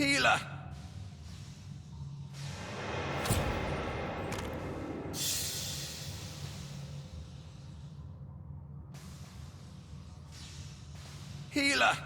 Healer! Healer!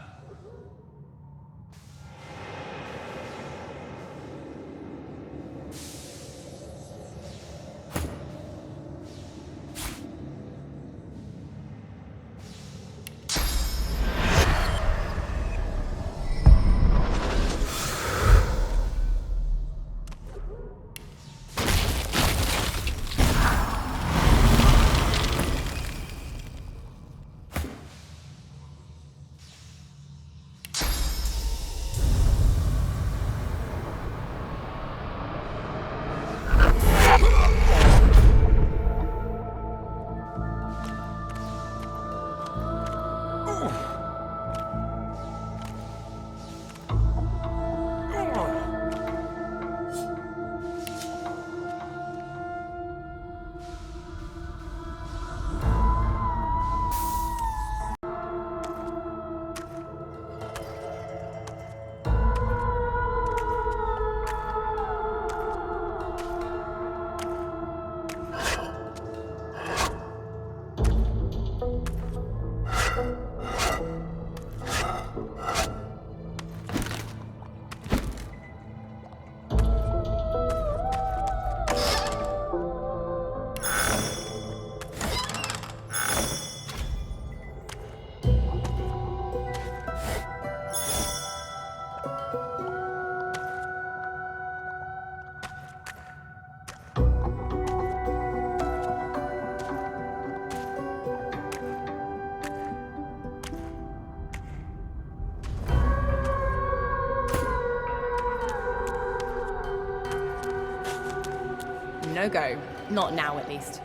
No go. Not now, at least.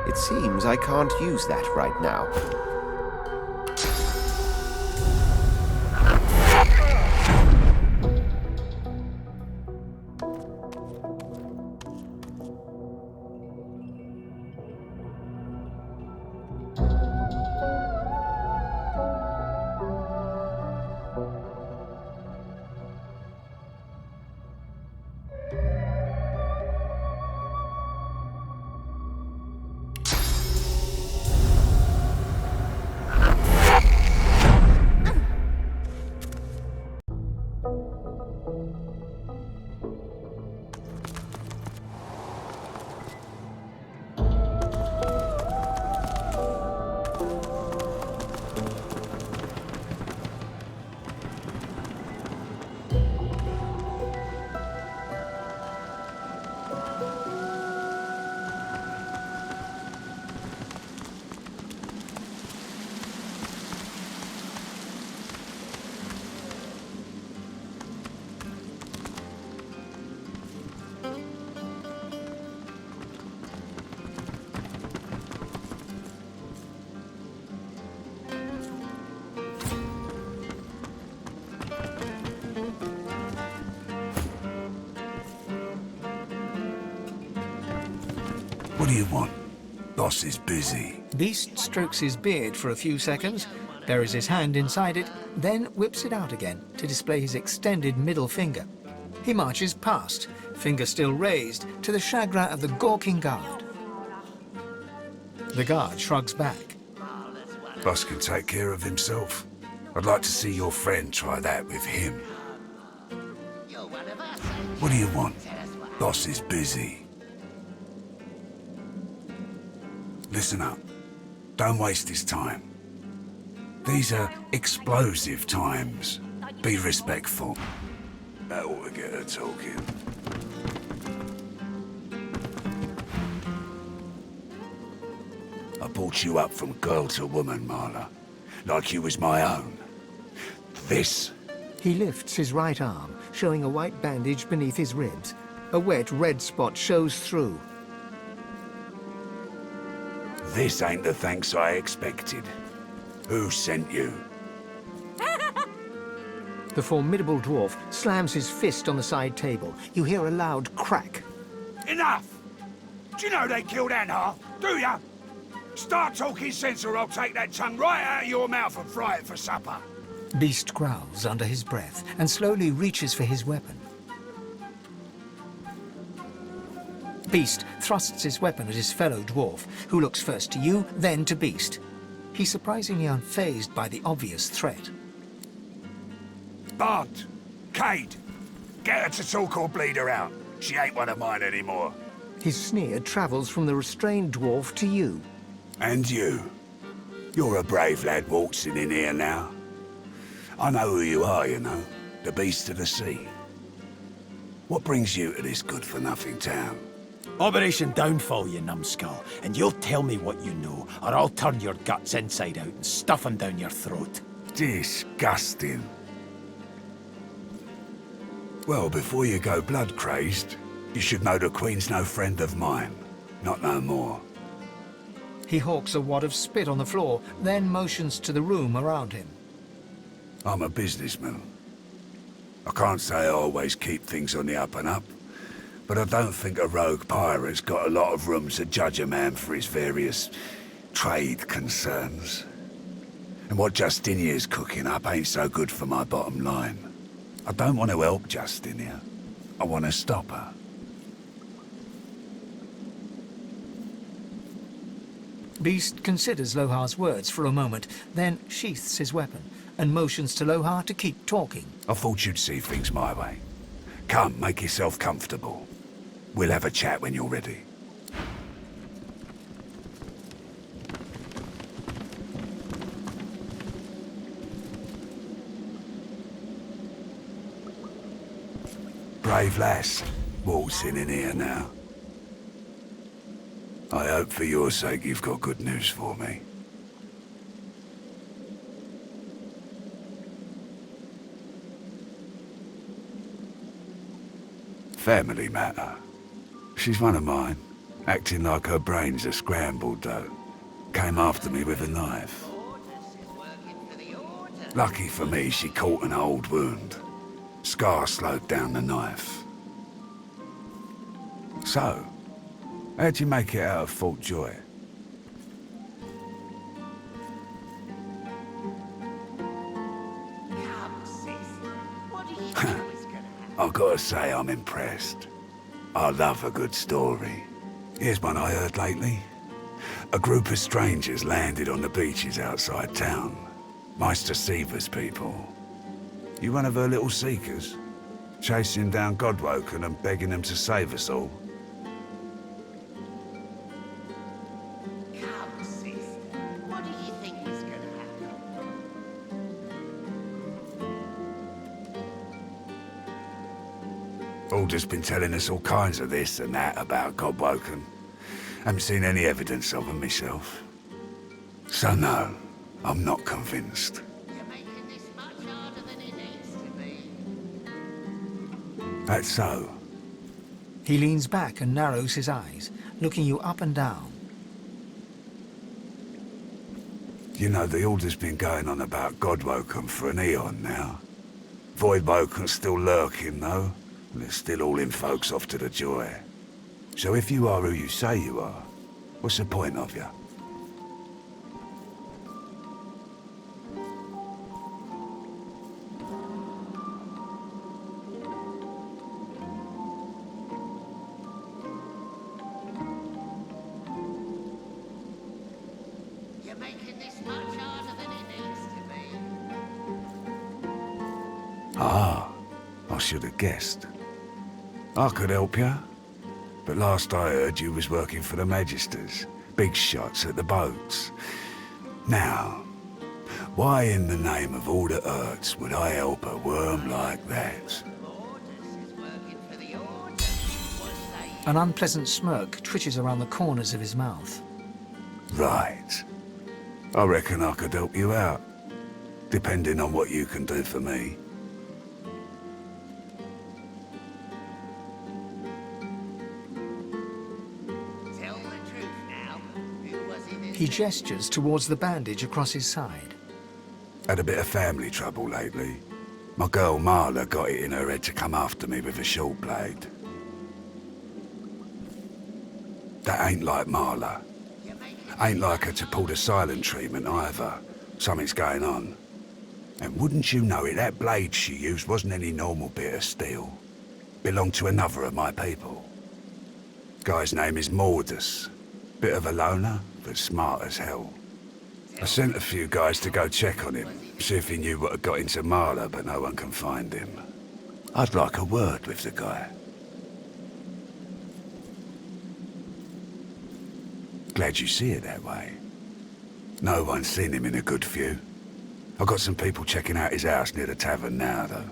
It seems I can't use that right now. What do you want? Boss is busy. Beast strokes his beard for a few seconds, buries his hand inside it, then whips it out again to display his extended middle finger. He marches past, finger still raised, to the chagrin of the gawking guard. The guard shrugs back. Boss can take care of himself. I'd like to see your friend try that with him. What do you want? Boss is busy. Listen up. Don't waste his time. These are explosive times. Be respectful. That ought to get her talking. I brought you up from girl to woman, Marla. Like you was my own. This. He lifts his right arm, showing a white bandage beneath his ribs. A wet red spot shows through. This ain't the thanks I expected. Who sent you? The formidable dwarf slams his fist on the side table. You hear a loud crack. Enough! Do you know they killed Anhar? Do ya? Start talking sense or I'll take that tongue right out of your mouth and fry it for supper. Beast growls under his breath and slowly reaches for his weapon. Beast thrusts his weapon at his fellow dwarf, who looks first to you, then to Beast. He's surprisingly unfazed by the obvious threat. Bart! Cade! Get her to talk or bleed her out. She ain't one of mine anymore. His sneer travels from the restrained dwarf to you. And you? You're a brave lad waltzing in here now. I know who you are, you know. The Beast of the Sea. What brings you to this good-for-nothing town? Operation Downfall, you numbskull, and you'll tell me what you know, or I'll turn your guts inside out and stuff them down your throat. Disgusting. Well, before you go blood-crazed, you should know the Queen's no friend of mine. Not no more. He hawks a wad of spit on the floor, then motions to the room around him. I'm a businessman. I can't say I always keep things on the up and up, but I don't think a rogue pirate's got a lot of room to judge a man for his various trade concerns. And what Justinia's cooking up ain't so good for my bottom line. I don't want to help Justinia. I want to stop her. Beast considers Lohar's words for a moment, then sheaths his weapon and motions to Lohar to keep talking. I thought you'd see things my way. Come, make yourself comfortable. We'll have a chat when you're ready. Brave lass, waltzing in here now. I hope for your sake you've got good news for me. Family matter. She's one of mine, acting like her brains are scrambled though. Came after me with a knife. Lucky for me, she caught an old wound. Scar slowed down the knife. So, how'd you make it out of Fort Joy? I've got to say I'm impressed. I love a good story. Here's one I heard lately. A group of strangers landed on the beaches outside town. Meister Seaver's people. You one of her little seekers? Chasing down Godwoken and begging them to save us all? Come, sister. What do you think is gonna happen? Alder's been telling us all kinds of this and that about Godwoken. Haven't seen any evidence of them myself. So no, I'm not convinced. You're making this much harder than it needs to be. That's so. He leans back and narrows his eyes, looking you up and down. You know, the Order's been going on about Godwoken for an eon now. Voidwoken's still lurking, though. And they're still hauling folks off to the Joy. So if you are who you say you are, what's the point of you? You're making this much harder than it needs to be. Ah, I should have guessed. I could help you. But last I heard you was working for the Magisters. Big shots at the boats. Now, why in the name of all the hurts would I help a worm like that? Orders is working for the Order. Was they? An unpleasant smirk twitches around the corners of his mouth. Right. I reckon I could help you out. Depending on what you can do for me. Tell the truth now. Who was it? He gestures towards the bandage across his side. Had a bit of family trouble lately. My girl Marla got it in her head to come after me with a short blade. That ain't like Marla. Ain't like her to pull the silent treatment either. Something's going on. And wouldn't you know it, that blade she used wasn't any normal bit of steel. Belonged to another of my people. Guy's name is Mordus. Bit of a loner, but smart as hell. I sent a few guys to go check on him, see if he knew what had got into Marla, but no one can find him. I'd like a word with the guy. Glad you see it that way. No one's seen him in a good few. I've got some people checking out his house near the tavern now, though.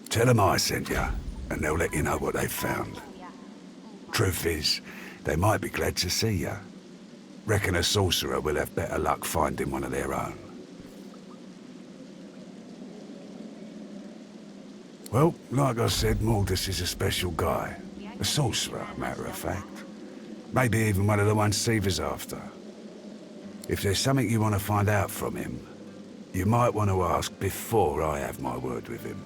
Tell them I sent you, and they'll let you know what they've found. Truth is, they might be glad to see you. Reckon a sorcerer will have better luck finding one of their own. Well, like I said, Mordus is a special guy. A sorcerer, matter of fact. Maybe even one of the ones Seaver's after. If there's something you want to find out from him, you might want to ask before I have my word with him.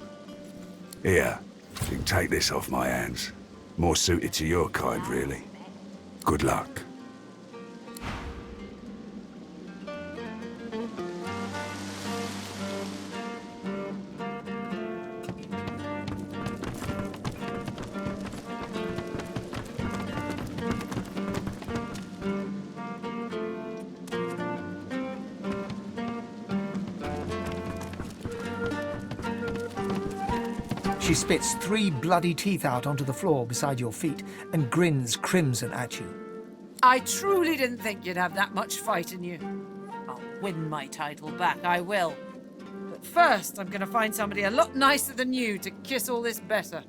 Here, you can take this off my hands. More suited to your kind, really. Good luck. She spits 3 bloody teeth out onto the floor beside your feet and grins crimson at you. I truly didn't think you'd have that much fight in you. I'll win my title back, I will. But first, I'm gonna find somebody a lot nicer than you to kiss all this better.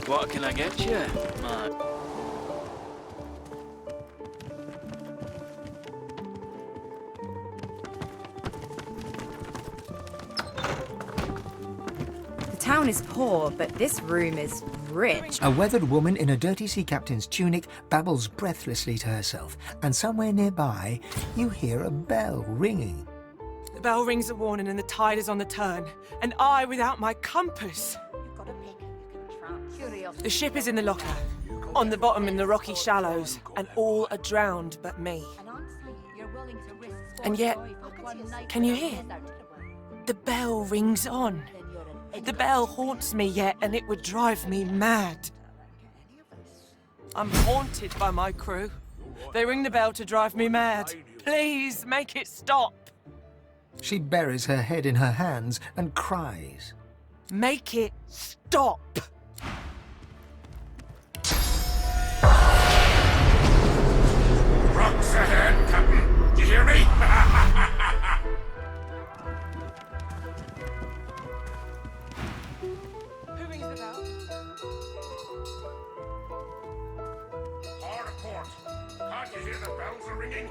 What can I get you, Mark? The town is poor, but this room is rich. A weathered woman in a dirty sea captain's tunic babbles breathlessly to herself, and somewhere nearby you hear a bell ringing. The bell rings a warning and the tide is on the turn, and I without my compass. The ship is in the locker, on the bottom in the rocky shallows, and all are drowned but me. And yet, can you hear? The bell rings on. The bell haunts me yet, and it would drive me mad. I'm haunted by my crew. They ring the bell to drive me mad. Please, make it stop. She buries her head in her hands and cries. Make it stop. Rocks ahead, Captain. Do you hear me? Who rings the bell? Hard a port. Can't you hear the bells are ringing?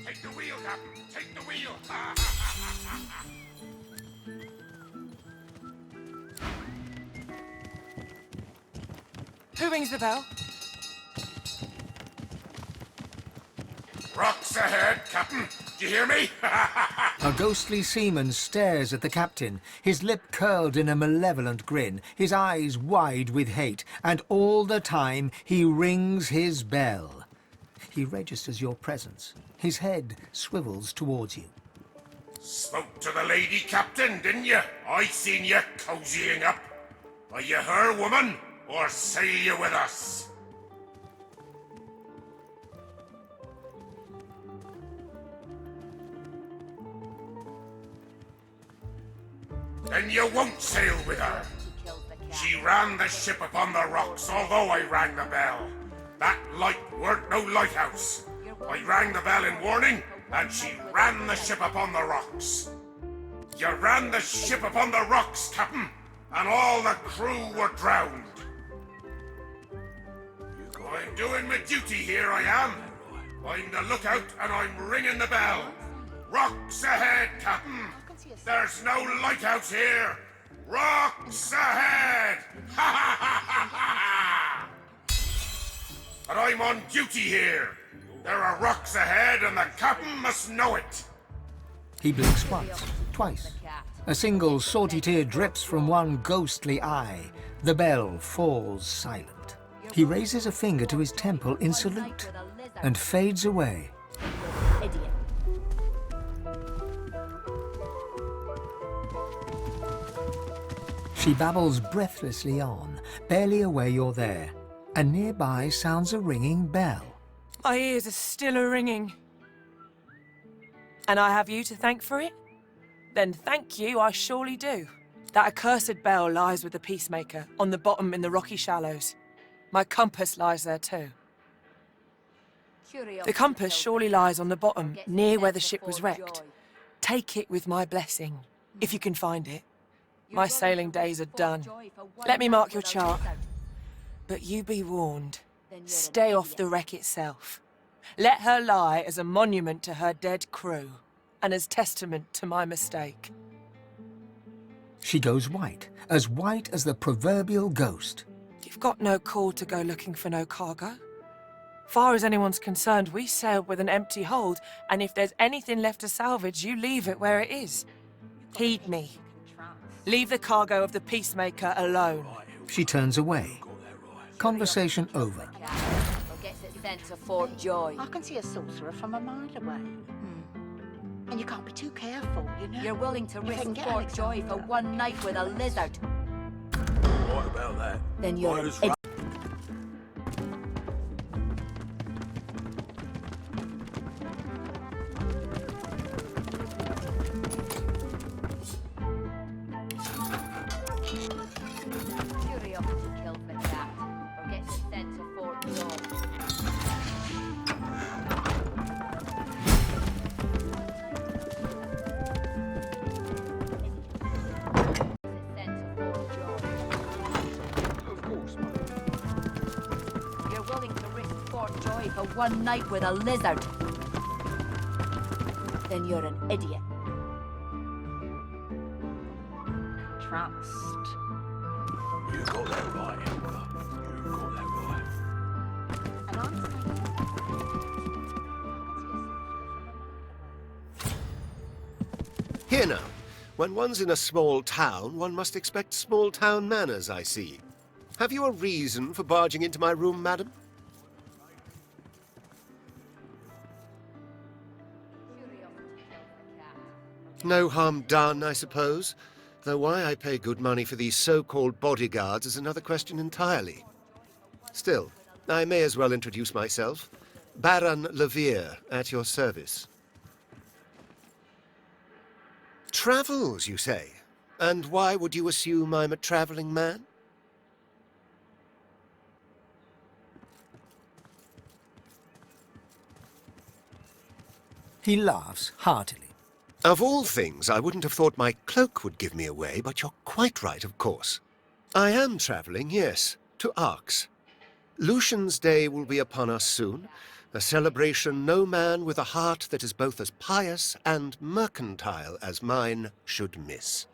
Take the wheel, Captain. Take the wheel. Who rings the bell? Rocks ahead, Captain. Do you hear me? A ghostly seaman stares at the captain, his lip curled in a malevolent grin, his eyes wide with hate, and all the time he rings his bell. He registers your presence. His head swivels towards you. Spoke to the lady, Captain, didn't you? I seen you cozying up. Are you her woman, or sail you with us? Then you won't sail with her. She ran the ship upon the rocks, although I rang the bell. That light weren't no lighthouse. I rang the bell in warning, and she ran the ship upon the rocks. You ran the ship upon the rocks, Captain, and all the crew were drowned. I'm doing my duty here, I am. I'm the lookout, and I'm ringing the bell. Rocks ahead, Captain. There's no lighthouse here. Rocks ahead! Ha ha ha ha ha! But I'm on duty here. There are rocks ahead, and the captain must know it. He blinks once, twice. A single salty tear drips from one ghostly eye. The bell falls silent. He raises a finger to his temple in salute and fades away. She babbles breathlessly on, barely aware you're there, and nearby sounds a ringing bell. My ears are still a-ringing. And I have you to thank for it? Then thank you I surely do. That accursed bell lies with the Peacemaker, on the bottom in the rocky shallows. My compass lies there too. The compass surely lies on the bottom, near where the ship was wrecked. Take it with my blessing, if you can find it. My sailing days are done. Let me mark your chart. But you be warned. Stay off the wreck itself. Let her lie as a monument to her dead crew, and as testament to my mistake. She goes white as the proverbial ghost. You've got no call to go looking for no cargo. Far as anyone's concerned, we sailed with an empty hold, and if there's anything left to salvage, you leave it where it is. Heed me. Leave the cargo of the Peacemaker alone. She turns away. Conversation over. Gets it sent to Fort Joy. I can see a sorcerer from a mile away. And you can't be too careful, you know. You're willing to risk Fort Joy for one night with a lizard. What about that? Then you're an idiot. For one night with a lizard. Then you're an idiot. Trust. You got that right, Emma. You got that right. And I'm Here now. When one's in a small town, one must expect small-town manners, I see. Have you a reason for barging into my room, madam? No harm done, I suppose. Though why I pay good money for these so-called bodyguards is another question entirely. Still, I may as well introduce myself. Baron Levere, at your service. Travels, you say? And why would you assume I'm a traveling man? He laughs heartily. Of all things, I wouldn't have thought my cloak would give me away, but you're quite right, of course. I am traveling, yes, to Arx. Lucian's Day will be upon us soon, a celebration no man with a heart that is both as pious and mercantile as mine should miss.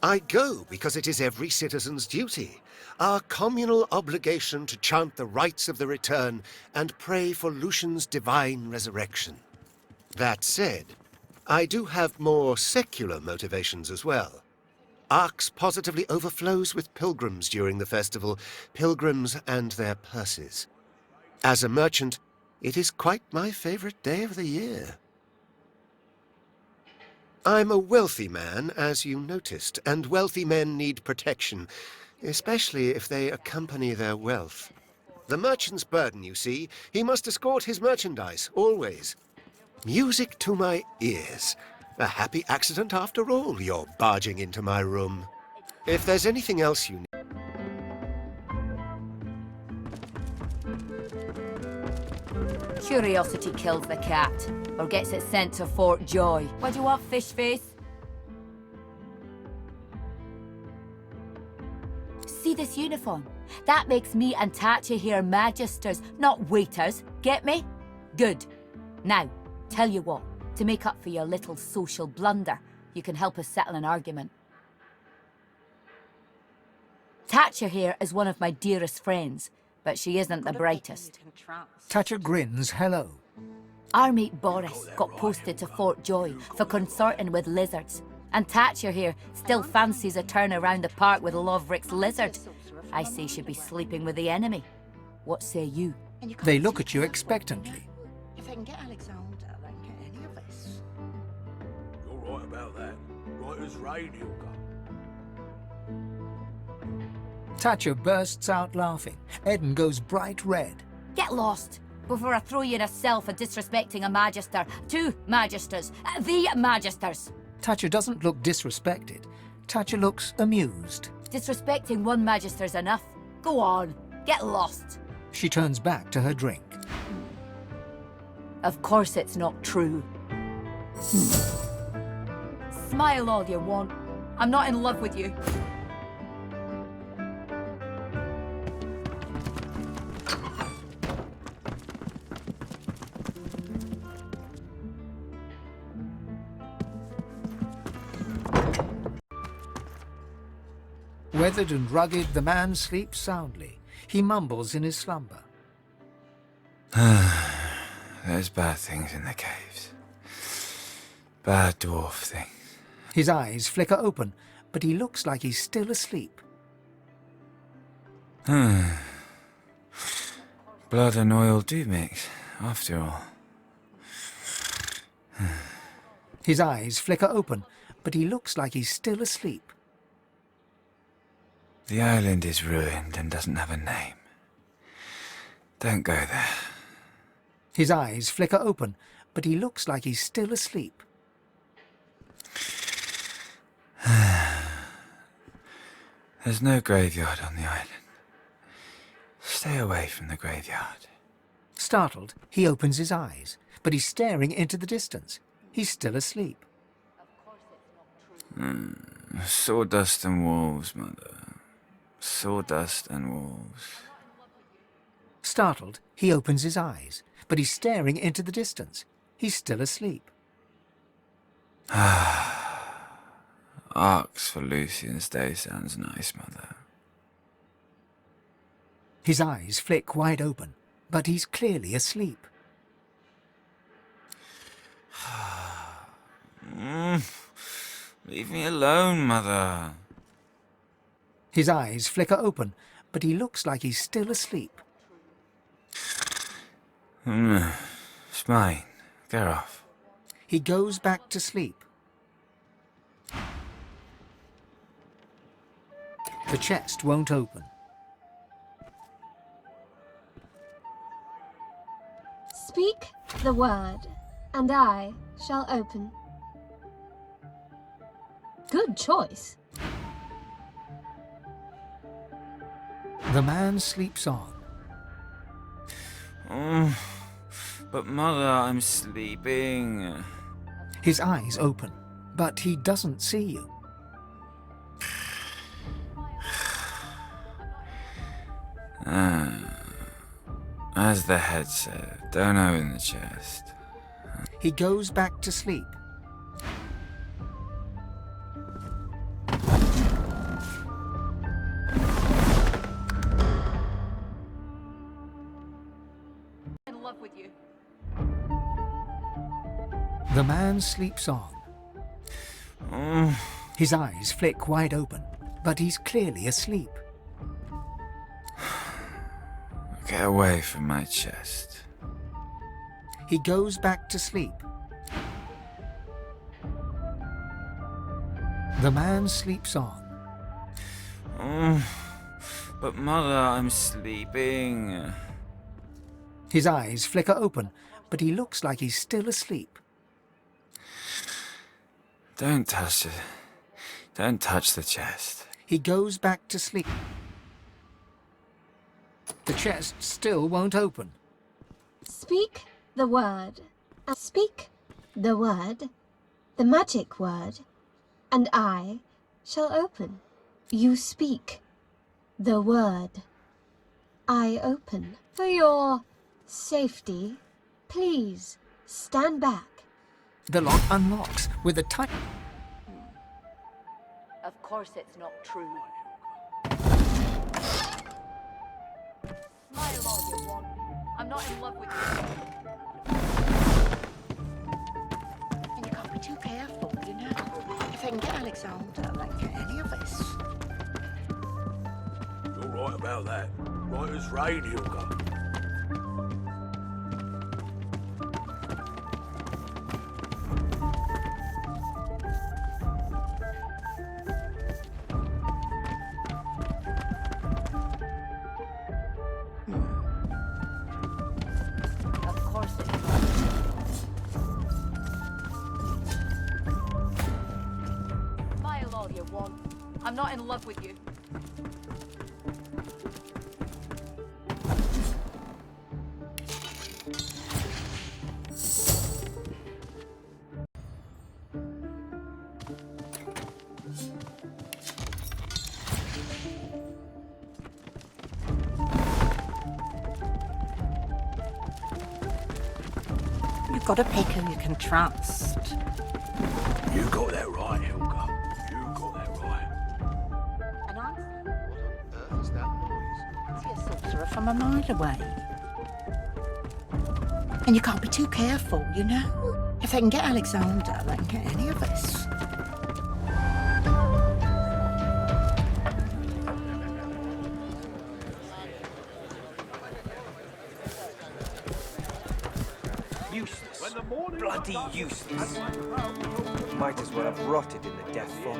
I go because it is every citizen's duty, our communal obligation to chant the rites of the return and pray for Lucian's divine resurrection. That said, I do have more secular motivations as well. Arx positively overflows with pilgrims during the festival, pilgrims and their purses. As a merchant, it is quite my favorite day of the year. I'm a wealthy man, as you noticed, and wealthy men need protection, especially if they accompany their wealth. The merchant's burden, you see, he must escort his merchandise, always. Music to my ears. A happy accident after all, you're barging into my room. If there's anything else you need... Curiosity kills the cat, or gets it sent to Fort Joy. What do you want, fish face? See this uniform? That makes me and Tatcha here magisters, not waiters. Get me? Good. Now, tell you what, to make up for your little social blunder, You can help us settle an argument. Thatcher here is one of my dearest friends, but she isn't the brightest. Thatcher grins hello. Our mate Boris got posted to Fort Joy for consorting with lizards, and Thatcher here still fancies a turn around the park with Loverick's lizard. I say she'd be sleeping with the enemy. What say you? They look at you expectantly. If they can get Alexander, they can get any of us. You're right about that. Right as rain, Ilka. Thatcher bursts out laughing. Eden goes bright red. Get lost before I throw you in a cell for disrespecting a magister. 2 magisters. The magisters. Thatcher doesn't look disrespected. Thatcher looks amused. Disrespecting 1 magister's enough. Go on. Get lost. She turns back to her drink. Of course it's not true. Smile all you want. I'm not in love with you. Weathered and rugged, the man sleeps soundly. He mumbles in his slumber. There's bad things in the caves. Bad dwarf things. His eyes flicker open, but he looks like he's still asleep. Blood and oil do mix, after all. His eyes flicker open, but he looks like he's still asleep. The island is ruined and doesn't have a name. Don't go there. His eyes flicker open, but he looks like he's still asleep. There's no graveyard on the island. Stay away from the graveyard. Startled, he opens his eyes, but he's staring into the distance. He's still asleep. Sawdust and wolves, Mother. Sawdust and wolves. Startled, he opens his eyes, but he's staring into the distance. He's still asleep. Arcs for Lucian's Day sounds nice, Mother. His eyes flick wide open, but he's clearly asleep. Leave me alone, Mother. His eyes flicker open, but he looks like he's still asleep. It's mine. Get off. He goes back to sleep. The chest won't open. Speak the word, and I shall open. Good choice. The man sleeps on. But Mother, I'm sleeping. His eyes open, but he doesn't see you. As the head said, don't open the chest. He goes back to sleep. In love with you. The man sleeps on. His eyes flick wide open, but he's clearly asleep. Get away from my chest. He goes back to sleep. The man sleeps on. But Mother, I'm sleeping. His eyes flicker open, but he looks like he's still asleep. Don't touch it. Don't touch the chest. He goes back to sleep. The chest still won't open. Speak the word. Speak the word, the magic word, and I shall open. You speak the word. I open. For your safety, please stand back. The lock unlocks with a tight... course it's not true. Smile all you want. I'm not in love with you. And you can't be too careful, you know. If they can get Alexander, they can get any of us. You're right about that. Right as rain, Hilda. Of course it's not. Smile all you want. I'm not in love with you. You've got to pick who you can trust. You got that right, Hilda. You got that right. And I'm What on earth is that noise? see a sorcerer from a mile away. And you can't be too careful, you know. If they can get Alexander, they can get any of us. Useless. Bloody useless. Might as well have rotted in the death fog.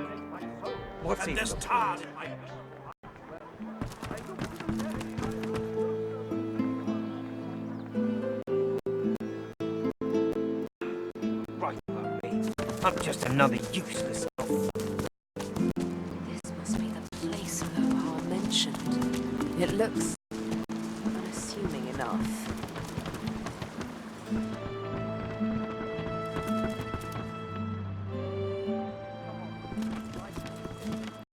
What's even the point? Right about me. I'm just another useless elf. This must be the place Loar mentioned. It looks